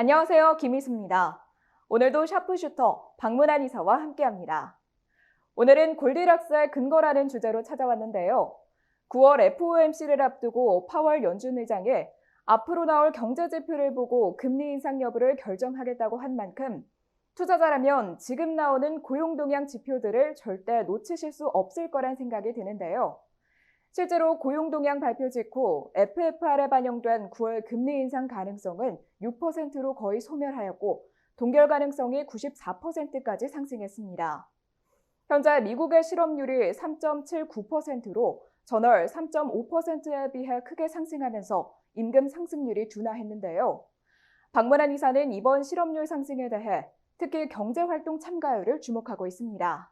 안녕하세요. 김희수입니다. 오늘도 샤프슈터 박문환 이사와 함께합니다. 오늘은 골디락스의 근거라는 주제로 찾아왔는데요. 9월 FOMC를 앞두고 파월 연준 의장이 앞으로 나올 경제 지표를 보고 금리 인상 여부를 결정하겠다고 한 만큼 투자자라면 지금 나오는 고용 동향 지표들을 절대 놓치실 수 없을 거란 생각이 드는데요. 실제로 고용 동향 발표 직후 FFR에 반영된 9월 금리 인상 가능성은 6%로 거의 소멸하였고 동결 가능성이 94%까지 상승했습니다. 현재 미국의 실업률이 3.79%로 전월 3.5%에 비해 크게 상승하면서 임금 상승률이 둔화했는데요. 박문환 이사는 이번 실업률 상승에 대해 특히 경제활동 참가율을 주목하고 있습니다.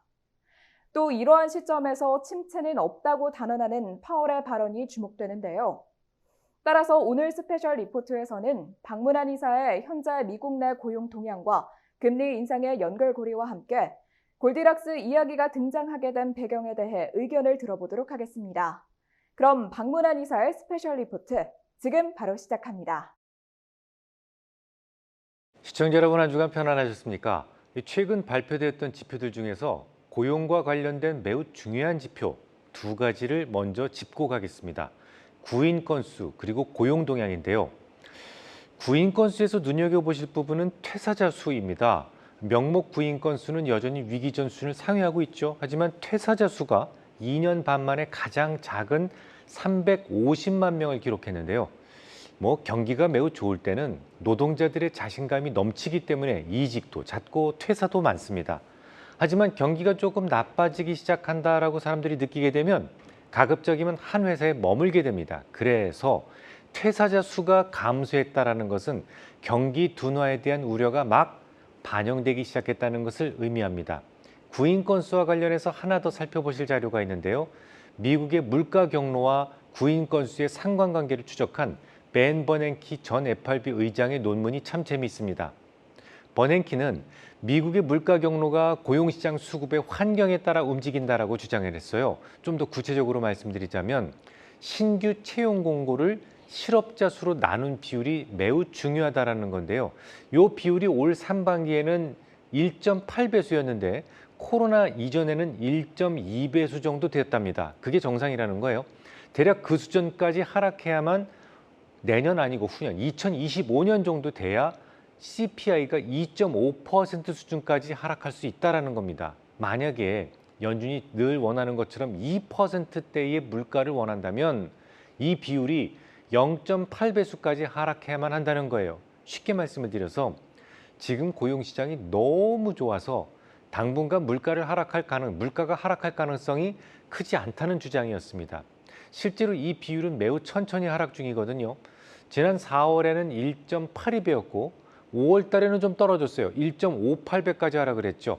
또 이러한 시점에서 침체는 없다고 단언하는 파월의 발언이 주목되는데요. 따라서 오늘 스페셜 리포트에서는 박문환 이사의 현재 미국 내 고용 동향과 금리 인상의 연결고리와 함께 골디락스 이야기가 등장하게 된 배경에 대해 의견을 들어보도록 하겠습니다. 그럼 박문환 이사의 스페셜 리포트 지금 바로 시작합니다. 시청자 여러분, 한 주간 편안하셨습니까? 최근 발표됐던 지표들 중에서 고용과 관련된 매우 중요한 지표 두 가지를 먼저 짚고 가겠습니다. 구인 건수 그리고 고용 동향인데요. 구인 건수에서 눈여겨보실 부분은 퇴사자 수입니다. 명목 구인 건수는 여전히 위기 전 수준을 상회하고 있죠. 하지만 퇴사자 수가 2년 반 만에 가장 작은 350만 명을 기록했는데요. 경기가 매우 좋을 때는 노동자들의 자신감이 넘치기 때문에 이직도 잦고 퇴사도 많습니다. 하지만 경기가 조금 나빠지기 시작한다라고 사람들이 느끼게 되면 가급적이면 한 회사에 머물게 됩니다. 그래서 퇴사자 수가 감소했다라는 것은 경기 둔화에 대한 우려가 막 반영되기 시작했다는 것을 의미합니다. 구인 건수와 관련해서 하나 더 살펴보실 자료가 있는데요. 미국의 물가 경로와 구인 건수의 상관관계를 추적한 벤 버냉키 전 FRB 의장의 논문이 참 재미있습니다. 버냉키는 미국의 물가 경로가 고용시장 수급의 환경에 따라 움직인다라고 주장을 했어요. 좀 더 구체적으로 말씀드리자면 신규 채용 공고를 실업자 수로 나눈 비율이 매우 중요하다라는 건데요. 이 비율이 올 상반기에는 1.8배수였는데 코로나 이전에는 1.2배수 정도 되었답니다. 그게 정상이라는 거예요. 대략 그 수준까지 하락해야만 내년 아니고 후년 2025년 정도 돼야 CPI가 2.5% 수준까지 하락할 수 있다는 겁니다. 만약에 연준이 늘 원하는 것처럼 2%대의 물가를 원한다면 이 비율이 0.8배수까지 하락해야만 한다는 거예요. 쉽게 말씀을 드려서 지금 고용시장이 너무 좋아서 당분간 물가가 하락할 가능성이 크지 않다는 주장이었습니다. 실제로 이 비율은 매우 천천히 하락 중이거든요. 지난 4월에는 1.82배였고 5월 달에는 좀 떨어졌어요. 1.58배까지 하락을 했죠.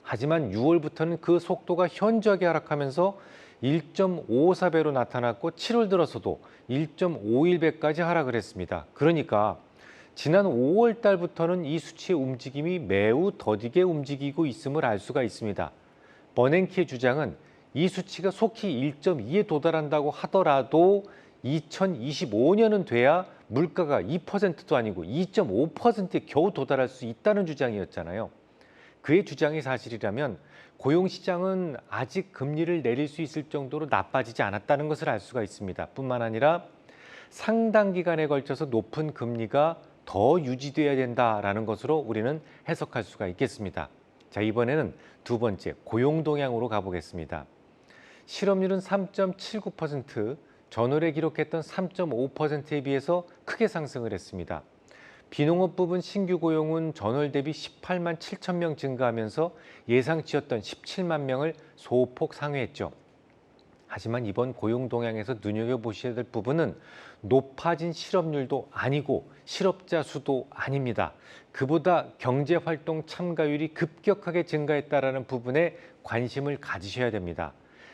하지만 6월부터는 그 속도가 현저하게 하락하면서 1.54배로 나타났고 7월 들어서도 1.51배까지 하락을 했습니다. 그러니까 지난 5월 달부터는 이 수치의 움직임이 매우 더디게 움직이고 있음을 알 수가 있습니다. 버냉키의 주장은 이 수치가 속히 1.2에 도달한다고 하더라도 2025년은 돼야 물가가 2%도 아니고 2.5%에 겨우 도달할 수 있다는 주장이었잖아요. 그의 주장이 사실이라면 고용시장은 아직 금리를 내릴 수 있을 정도로 나빠지지 않았다는 것을 알 수가 있습니다. 뿐만 아니라 상당 기간에 걸쳐서 높은 금리가 더 유지돼야 된다라는 것으로 우리는 해석할 수가 있겠습니다. 자, 이번에는 두 번째 고용 동향으로 가보겠습니다. 실업률은 3.79%, 전월에 기록했던 3.5%에 비해서 크게 상승을 했습니다. 비농업 부분 신규 고용은 전월 대비 18만 7천 명 증가하면서 예상치였던 17만 명을 소폭 상회했죠. 하지만 이번 고용 동향에서 눈여겨보셔야 될 부분은 높아진 실업률도 아니고 실업자 수도 아닙니다. 그보다 경제활동 참가율이 급격하게 증가했다는 부분에 관심을 가지셔야 됩니다.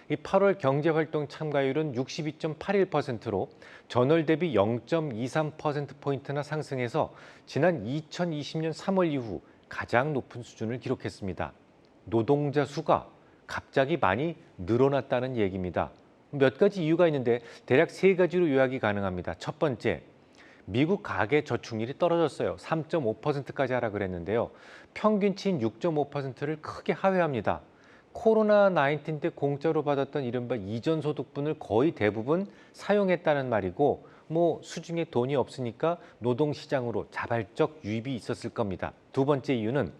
이 8월 경제활동 참가율은 62.81%로 전월 대비 0.23%포인트나 상승해서 지난 2020년 3월 이후 가장 높은 수준을 기록했습니다. 노동자 수가 갑자기 많이 늘어났다는 얘기입니다. 몇 가지 이유가 있는데 대략 세 가지로 요약이 가능합니다. 첫 번째, 미국 가계 저축률이 떨어졌어요. 3.5%까지 하라 그랬는데요. 평균치인 6.5%를 크게 하회합니다. 코로나19 때 공짜로 받았던 이른바 이전 소득분을 거의 대부분 사용했다는 말이고 수중에 돈이 없으니까 노동시장으로 자발적 유입이 있었을 겁니다. 두 번째 이유는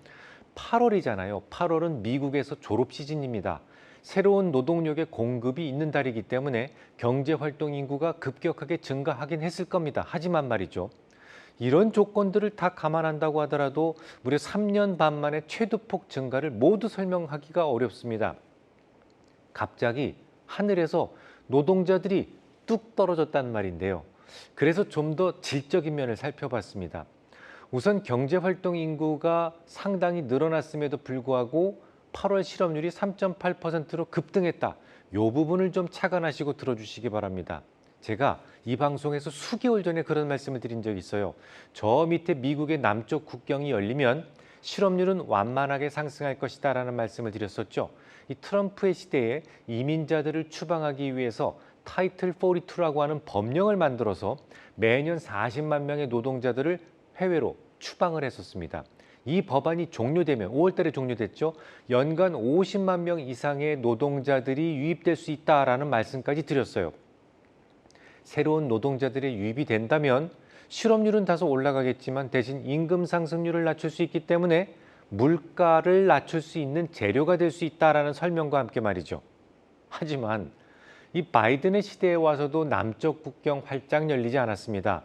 8월이잖아요. 8월은 미국에서 졸업 시즌입니다. 새로운 노동력의 공급이 있는 달이기 때문에 경제활동 인구가 급격하게 증가하긴 했을 겁니다. 하지만 말이죠. 이런 조건들을 다 감안한다고 하더라도 무려 3년 반 만에 최대폭 증가를 모두 설명하기가 어렵습니다. 갑자기 하늘에서 노동자들이 뚝 떨어졌단 말인데요. 그래서 좀 더 질적인 면을 살펴봤습니다. 우선 경제활동 인구가 상당히 늘어났음에도 불구하고 8월 실업률이 3.8%로 급등했다. 이 부분을 좀 착안하시고 들어주시기 바랍니다. 제가 이 방송에서 수개월 전에 그런 말씀을 드린 적이 있어요. 저 밑에 미국의 남쪽 국경이 열리면 실업률은 완만하게 상승할 것이다 라는 말씀을 드렸었죠. 이 트럼프의 시대에 이민자들을 추방하기 위해서 타이틀 42라고 하는 법령을 만들어서 매년 40만 명의 노동자들을 해외로 추방을 했었습니다. 이 법안이 종료되면 5월 달에 종료됐죠. 연간 50만 명 이상의 노동자들이 유입될 수 있다라는 말씀까지 드렸어요. 새로운 노동자들의 유입이 된다면 실업률은 다소 올라가겠지만 대신 임금 상승률을 낮출 수 있기 때문에 물가를 낮출 수 있는 재료가 될 수 있다라는 설명과 함께 말이죠. 하지만 이 바이든의 시대에 와서도 남쪽 국경 활짝 열리지 않았습니다.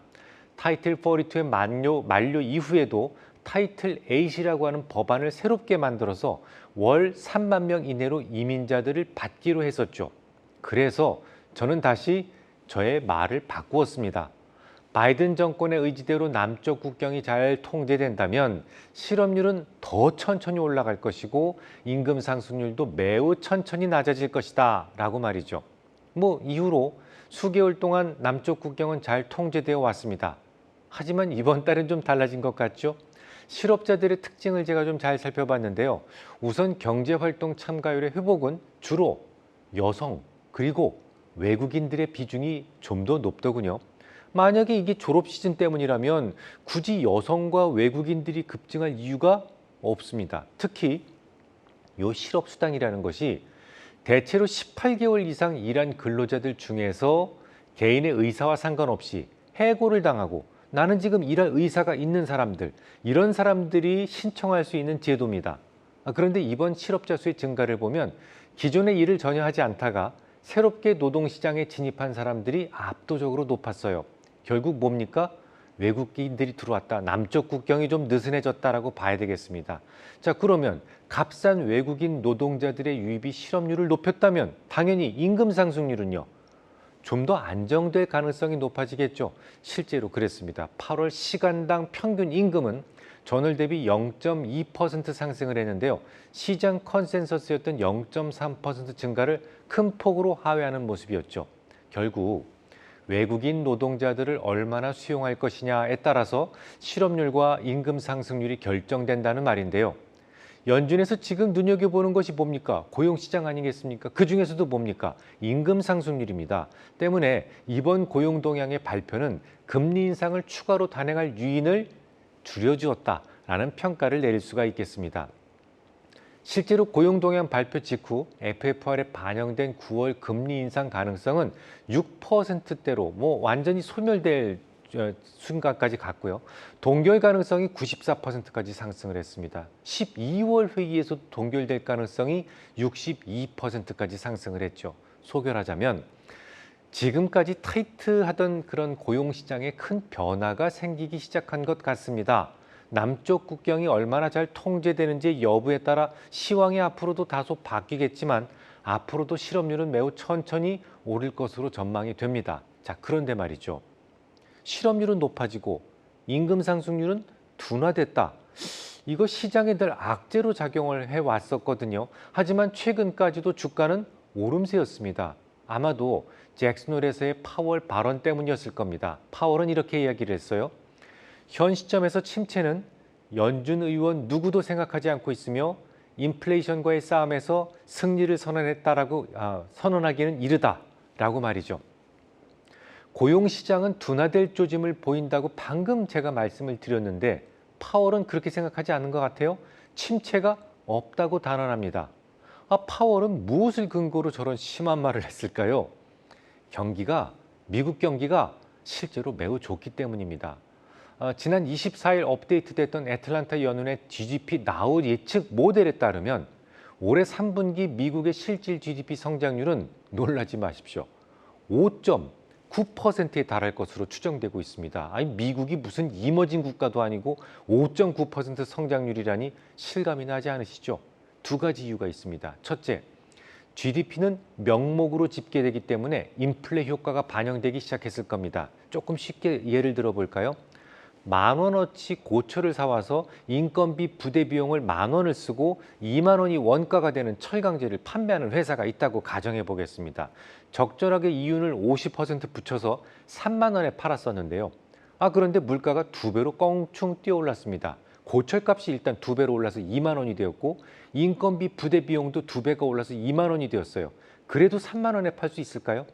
타이틀 42의 만료 이후에도 타이틀 8이라고 하는 법안을 새롭게 만들어서 월 3만 명 이내로 이민자들을 받기로 했었죠. 그래서 저는 다시 저의 말을 바꾸었습니다. 바이든 정권의 의지대로 남쪽 국경이 잘 통제된다면 실업률은 더 천천히 올라갈 것이고 임금 상승률도 매우 천천히 낮아질 것이다 라고 말이죠. 이후로 수개월 동안 남쪽 국경은 잘 통제되어 왔습니다. 하지만 이번 달은 좀 달라진 것 같죠? 실업자들의 특징을 제가 좀 잘 살펴봤는데요. 우선 경제활동 참가율의 회복은 주로 여성 그리고 외국인들의 비중이 좀 더 높더군요. 만약에 이게 졸업 시즌 때문이라면 굳이 여성과 외국인들이 급증할 이유가 없습니다. 특히 이 실업수당이라는 것이 대체로 18개월 이상 일한 근로자들 중에서 개인의 의사와 상관없이 해고를 당하고 나는 지금 일할 의사가 있는 사람들, 이런 사람들이 신청할 수 있는 제도입니다. 그런데 이번 실업자 수의 증가를 보면 기존의 일을 전혀 하지 않다가 새롭게 노동시장에 진입한 사람들이 압도적으로 높았어요. 결국 뭡니까? 외국인들이 들어왔다. 남쪽 국경이 좀 느슨해졌다라고 봐야 되겠습니다. 자, 그러면 값싼 외국인 노동자들의 유입이 실업률을 높였다면 당연히 임금 상승률은요. 좀 더 안정될 가능성이 높아지겠죠. 실제로 그랬습니다. 8월 시간당 평균 임금은 전월 대비 0.2% 상승을 했는데요. 시장 컨센서스였던 0.3% 증가를 큰 폭으로 하회하는 모습이었죠. 결국 외국인 노동자들을 얼마나 수용할 것이냐에 따라서 실업률과 임금 상승률이 결정된다는 말인데요. 연준에서 지금 눈여겨보는 것이 뭡니까? 고용시장 아니겠습니까? 그중에서도 뭡니까? 임금 상승률입니다. 때문에 이번 고용 동향의 발표는 금리 인상을 추가로 단행할 유인을 줄여주었다라는 평가를 내릴 수가 있겠습니다. 실제로 고용 동향 발표 직후 FFR에 반영된 9월 금리 인상 가능성은 6%대로 완전히 소멸될 순간까지 갔고요. 동결 가능성이 94%까지 상승을 했습니다. 12월 회의에서 동결될 가능성이 62%까지 상승을 했죠. 소결하자면 지금까지 타이트하던 그런 고용시장에 큰 변화가 생기기 시작한 것 같습니다. 남쪽 국경이 얼마나 잘 통제되는지 여부에 따라 시황이 앞으로도 다소 바뀌겠지만 앞으로도 실업률은 매우 천천히 오를 것으로 전망이 됩니다. 자, 그런데 말이죠. 실업률은 높아지고 임금 상승률은 둔화됐다. 이거 시장에 늘 악재로 작용을 해왔었거든요. 하지만 최근까지도 주가는 오름세였습니다. 아마도 잭슨홀에서의 파월 발언 때문이었을 겁니다. 파월은 이렇게 이야기를 했어요. 현 시점에서 침체는 연준 의원 누구도 생각하지 않고 있으며 인플레이션과의 싸움에서 승리를 선언하기는 이르다라고 말이죠. 고용시장은 둔화될 조짐을 보인다고 방금 제가 말씀을 드렸는데 파월은 그렇게 생각하지 않는 것 같아요. 침체가 없다고 단언합니다. 파월은 무엇을 근거로 저런 심한 말을 했을까요? 미국 경기가 실제로 매우 좋기 때문입니다. 지난 24일 업데이트됐던 애틀란타 연은의 GDP 나우 예측 모델에 따르면 올해 3분기 미국의 실질 GDP 성장률은 놀라지 마십시오. 5.9%에 달할 것으로 추정되고 있습니다. 아니 미국이 무슨 이머징 국가도 아니고 5.9% 성장률이라니 실감이 나지 않으시죠? 두 가지 이유가 있습니다. 첫째, GDP는 명목으로 집계되기 때문에 인플레 효과가 반영되기 시작했을 겁니다. 조금 쉽게 예를 들어 볼까요? 10,000원어치 고철을 사와서 인건비 부대 비용을 10,000원을 쓰고 20,000원이 원가가 되는 철강제를 판매하는 회사가 있다고 가정해 보겠습니다. 적절하게 이윤을 50% 붙여서 30,000원에 팔았었는데요. 그런데 물가가 2배로 껑충 뛰어올랐습니다. 고철값이 일단 2배로 올라서 20,000원이 되었고 인건비 부대 비용도 2배가 올라서 20,000원이 되었어요. 그래도 30,000원에 팔 수 있을까요?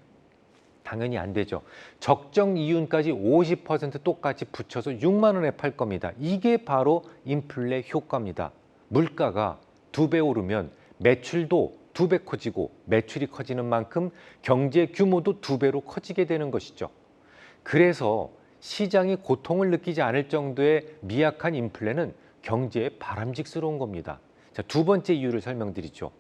당연히 안 되죠. 적정 이윤까지 50% 똑같이 붙여서 6,000원에 팔 겁니다. 이게 바로 인플레 효과입니다. 물가가 2배 오르면 매출도 2배 커지고 매출이 커지는 만큼 경제 규모도 2배로 커지게 되는 것이죠. 그래서 시장이 고통을 느끼지 않을 정도의 미약한 인플레는 경제에 바람직스러운 겁니다. 자, 두 번째 이유를 설명드리죠.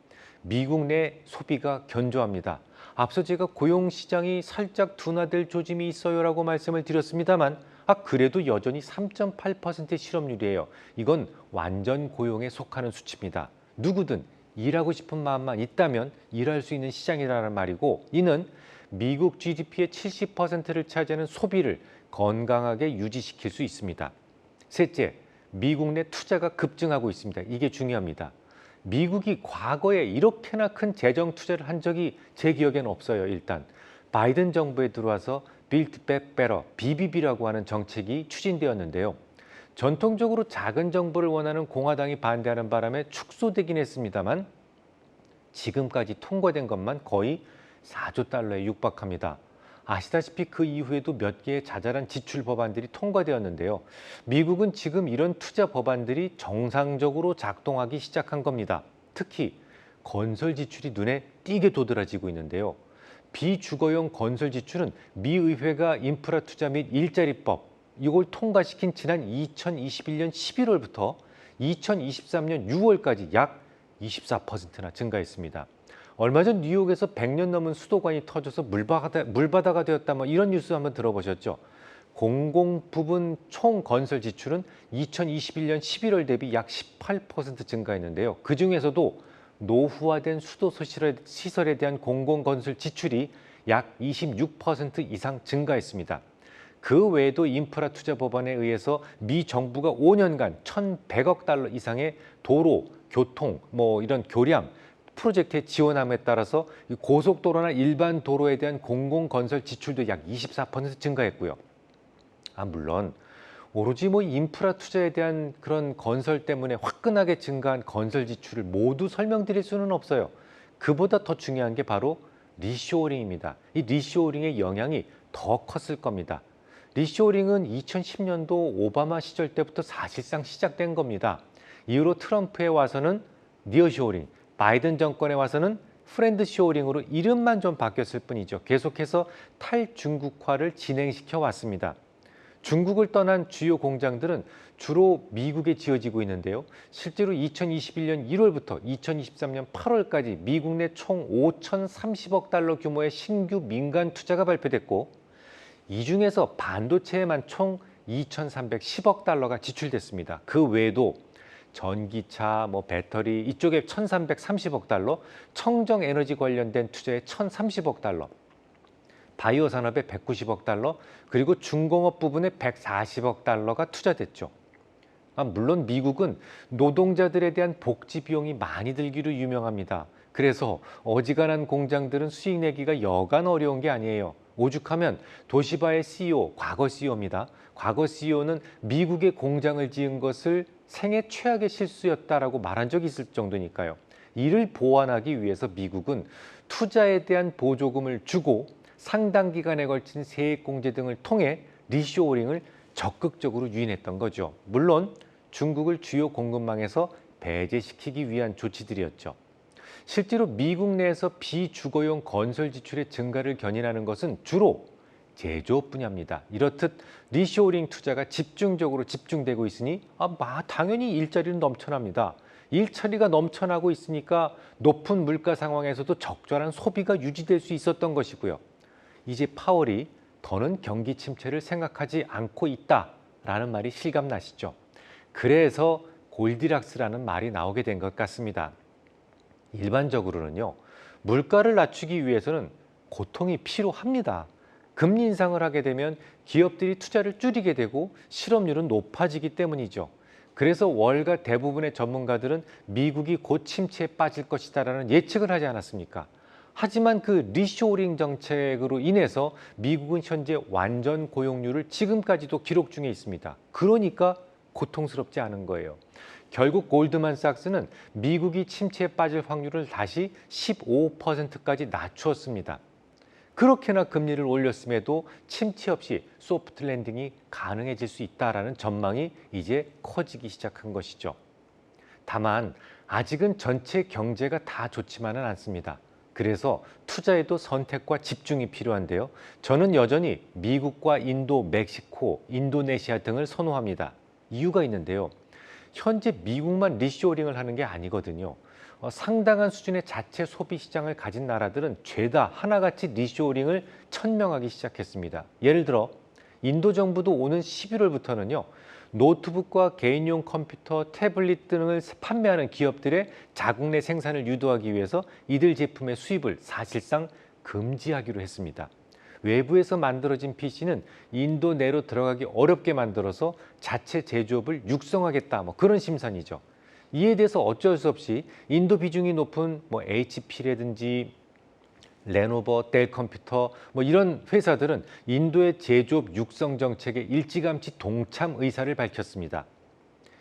미국 내 소비가 견조합니다. 앞서 제가 고용시장이 살짝 둔화될 조짐이 있어요라고 말씀을 드렸습니다만 그래도 여전히 3.8%의 실업률이에요. 이건 완전 고용에 속하는 수치입니다. 누구든 일하고 싶은 마음만 있다면 일할 수 있는 시장이라는 말이고 이는 미국 GDP의 70%를 차지하는 소비를 건강하게 유지시킬 수 있습니다. 셋째, 미국 내 투자가 급증하고 있습니다. 이게 중요합니다. 미국이 과거에 이렇게나 큰 재정 투자를 한 적이 제 기억에는 없어요. 일단 바이든 정부에 들어와서 Build Back Better, BBB라고 하는 정책이 추진되었는데요. 전통적으로 작은 정부를 원하는 공화당이 반대하는 바람에 축소되긴 했습니다만 지금까지 통과된 것만 거의 4조 달러에 육박합니다. 아시다시피 그 이후에도 몇 개의 자잘한 지출 법안들이 통과되었는데요. 미국은 지금 이런 투자 법안들이 정상적으로 작동하기 시작한 겁니다. 특히 건설 지출이 눈에 띄게 도드라지고 있는데요. 비주거용 건설 지출은 미 의회가 인프라 투자 및 일자리법 이걸 통과시킨 지난 2021년 11월부터 2023년 6월까지 약 24%나 증가했습니다. 얼마 전 뉴욕에서 100년 넘은 수도관이 터져서 물바다가 되었다 이런 뉴스 한번 들어보셨죠? 공공부분 총 건설 지출은 2021년 11월 대비 약 18% 증가했는데요. 그중에서도 노후화된 수도 시설에 대한 공공건설 지출이 약 26% 이상 증가했습니다. 그 외에도 인프라 투자 법안에 의해서 미 정부가 5년간 1,100억 달러 이상의 도로, 교통, 이런 교량, 프로젝트에 지원함에 따라서 고속도로나 일반 도로에 대한 공공건설 지출도 약 24% 증가했고요. 물론 오로지 인프라 투자에 대한 그런 건설 때문에 화끈하게 증가한 건설 지출을 모두 설명드릴 수는 없어요. 그보다 더 중요한 게 바로 리쇼어링입니다. 이 리쇼어링의 영향이 더 컸을 겁니다. 리쇼어링은 2010년도 오바마 시절 때부터 사실상 시작된 겁니다. 이후로 트럼프에 와서는 니어쇼어링, 바이든 정권에 와서는 프렌드쇼어링으로 이름만 좀 바뀌었을 뿐이죠. 계속해서 탈중국화를 진행시켜 왔습니다. 중국을 떠난 주요 공장들은 주로 미국에 지어지고 있는데요. 실제로 2021년 1월부터 2023년 8월까지 미국 내 총 5,030억 달러 규모의 신규 민간 투자가 발표됐고 이 중에서 반도체에만 총 2,310억 달러가 지출됐습니다. 그 외에도 전기차, 배터리 이쪽에 1,330억 달러, 청정 에너지 관련된 투자에 1,030억 달러, 바이오 산업에 190억 달러, 그리고 중공업 부분에 140억 달러가 투자됐죠. 물론 미국은 노동자들에 대한 복지 비용이 많이 들기로 유명합니다. 그래서 어지간한 공장들은 수익 내기가 여간 어려운 게 아니에요. 오죽하면 도시바의 CEO, 과거 CEO입니다. 과거 CEO는 미국에 공장을 지은 것을 생애 최악의 실수였다라고 말한 적이 있을 정도니까요. 이를 보완하기 위해서 미국은 투자에 대한 보조금을 주고 상당 기간에 걸친 세액공제 등을 통해 리쇼어링을 적극적으로 유인했던 거죠. 물론 중국을 주요 공급망에서 배제시키기 위한 조치들이었죠. 실제로 미국 내에서 비주거용 건설 지출의 증가를 견인하는 것은 주로 제조업 분야입니다. 이렇듯 리쇼어링 투자가 집중되고 있으니 당연히 일자리는 넘쳐납니다. 일처리가 넘쳐나고 있으니까 높은 물가 상황에서도 적절한 소비가 유지될 수 있었던 것이고요. 이제 파월이 더는 경기 침체를 생각하지 않고 있다라는 말이 실감나시죠? 그래서 골디락스라는 말이 나오게 된 것 같습니다. 일반적으로는요, 물가를 낮추기 위해서는 고통이 필요합니다. 금리 인상을 하게 되면 기업들이 투자를 줄이게 되고 실업률은 높아지기 때문이죠. 그래서 월가 대부분의 전문가들은 미국이 곧 침체에 빠질 것이다라는 예측을 하지 않았습니까? 하지만 그 리쇼어링 정책으로 인해서 미국은 현재 완전 고용률을 지금까지도 기록 중에 있습니다. 그러니까 고통스럽지 않은 거예요. 결국 골드만삭스는 미국이 침체에 빠질 확률을 다시 15%까지 낮추었습니다. 그렇게나 금리를 올렸음에도 침체 없이 소프트 랜딩이 가능해질 수 있다라는 전망이 이제 커지기 시작한 것이죠. 다만 아직은 전체 경제가 다 좋지만은 않습니다. 그래서 투자에도 선택과 집중이 필요한데요. 저는 여전히 미국과 인도, 멕시코, 인도네시아 등을 선호합니다. 이유가 있는데요. 현재 미국만 리쇼어링을 하는 게 아니거든요. 상당한 수준의 자체 소비 시장을 가진 나라들은 죄다 하나같이 리쇼어링을 천명하기 시작했습니다. 예를 들어 인도 정부도 오는 11월부터는요. 노트북과 개인용 컴퓨터, 태블릿 등을 판매하는 기업들의 자국 내 생산을 유도하기 위해서 이들 제품의 수입을 사실상 금지하기로 했습니다. 외부에서 만들어진 PC는 인도 내로 들어가기 어렵게 만들어서 자체 제조업을 육성하겠다, 그런 심산이죠. 이에 대해서 어쩔 수 없이 인도 비중이 높은 HP라든지 레노버, 델 컴퓨터 이런 회사들은 인도의 제조업 육성 정책에 일찌감치 동참 의사를 밝혔습니다.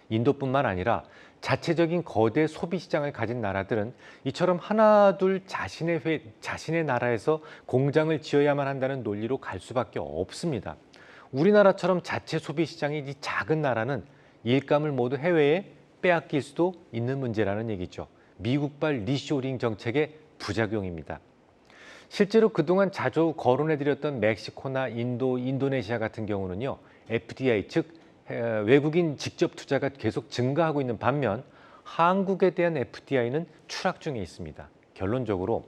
인도뿐만 아니라 자체적인 거대 소비 시장을 가진 나라들은 이처럼 하나둘 자신의 나라에서 공장을 지어야만 한다는 논리로 갈 수밖에 없습니다. 우리나라처럼 자체 소비 시장이 작은 나라는 일감을 모두 해외에 빼앗길 수도 있는 문제라는 얘기죠. 미국발 리쇼어링 정책의 부작용입니다. 실제로 그동안 자주 거론해드렸던 멕시코나 인도, 인도네시아 같은 경우는요. FDI, 즉 외국인 직접 투자가 계속 증가하고 있는 반면 한국에 대한 FDI는 추락 중에 있습니다. 결론적으로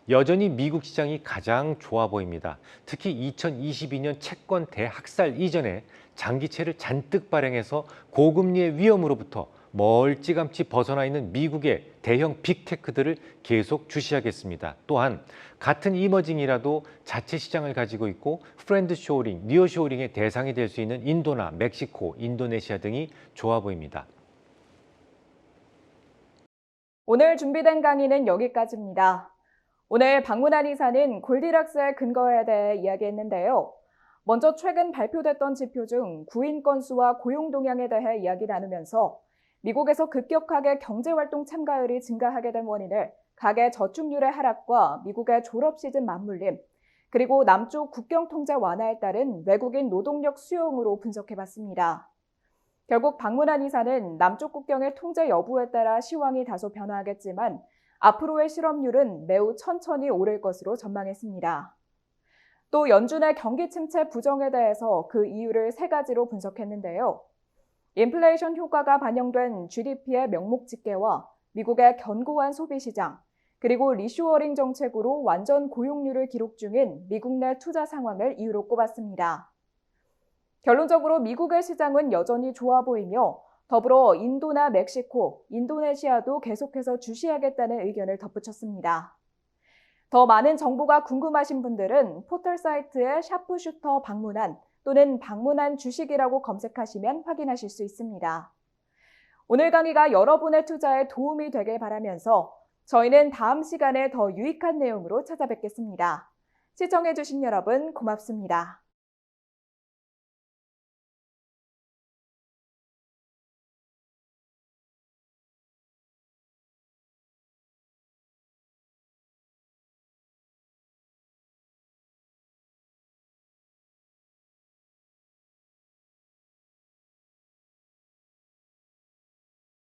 여전히 미국 시장이 가장 좋아 보입니다. 특히 2022년 채권 대학살 이전에 장기채를 잔뜩 발행해서 고금리의 위험으로부터 멀찌감치 벗어나 있는 미국의 대형 빅테크들을 계속 주시하겠습니다. 또한 같은 이머징이라도 자체 시장을 가지고 있고 프렌드 쇼어링, 니어쇼어링의 대상이 될 수 있는 인도나 멕시코, 인도네시아 등이 좋아 보입니다. 오늘 준비된 강의는 여기까지입니다. 오늘 박문환 이사는 골디락스의 근거에 대해 이야기했는데요. 먼저 최근 발표됐던 지표 중 구인 건수와 고용 동향에 대해 이야기 나누면서 미국에서 급격하게 경제활동 참가율이 증가하게 된 원인을 가계 저축률의 하락과 미국의 졸업 시즌 맞물림, 그리고 남쪽 국경 통제 완화에 따른 외국인 노동력 수용으로 분석해봤습니다. 결국 박문환 이사는 남쪽 국경의 통제 여부에 따라 시황이 다소 변화하겠지만 앞으로의 실업률은 매우 천천히 오를 것으로 전망했습니다. 또 연준의 경기 침체 부정에 대해서 그 이유를 세 가지로 분석했는데요. 인플레이션 효과가 반영된 GDP의 명목 집계와 미국의 견고한 소비 시장, 그리고 리쇼어링 정책으로 완전 고용률을 기록 중인 미국 내 투자 상황을 이유로 꼽았습니다. 결론적으로 미국의 시장은 여전히 좋아 보이며 더불어 인도나 멕시코, 인도네시아도 계속해서 주시하겠다는 의견을 덧붙였습니다. 더 많은 정보가 궁금하신 분들은 포털 사이트에 샤프슈터 박문환 또는 박문환 주식이라고 검색하시면 확인하실 수 있습니다. 오늘 강의가 여러분의 투자에 도움이 되길 바라면서 저희는 다음 시간에 더 유익한 내용으로 찾아뵙겠습니다. 시청해주신 여러분 고맙습니다.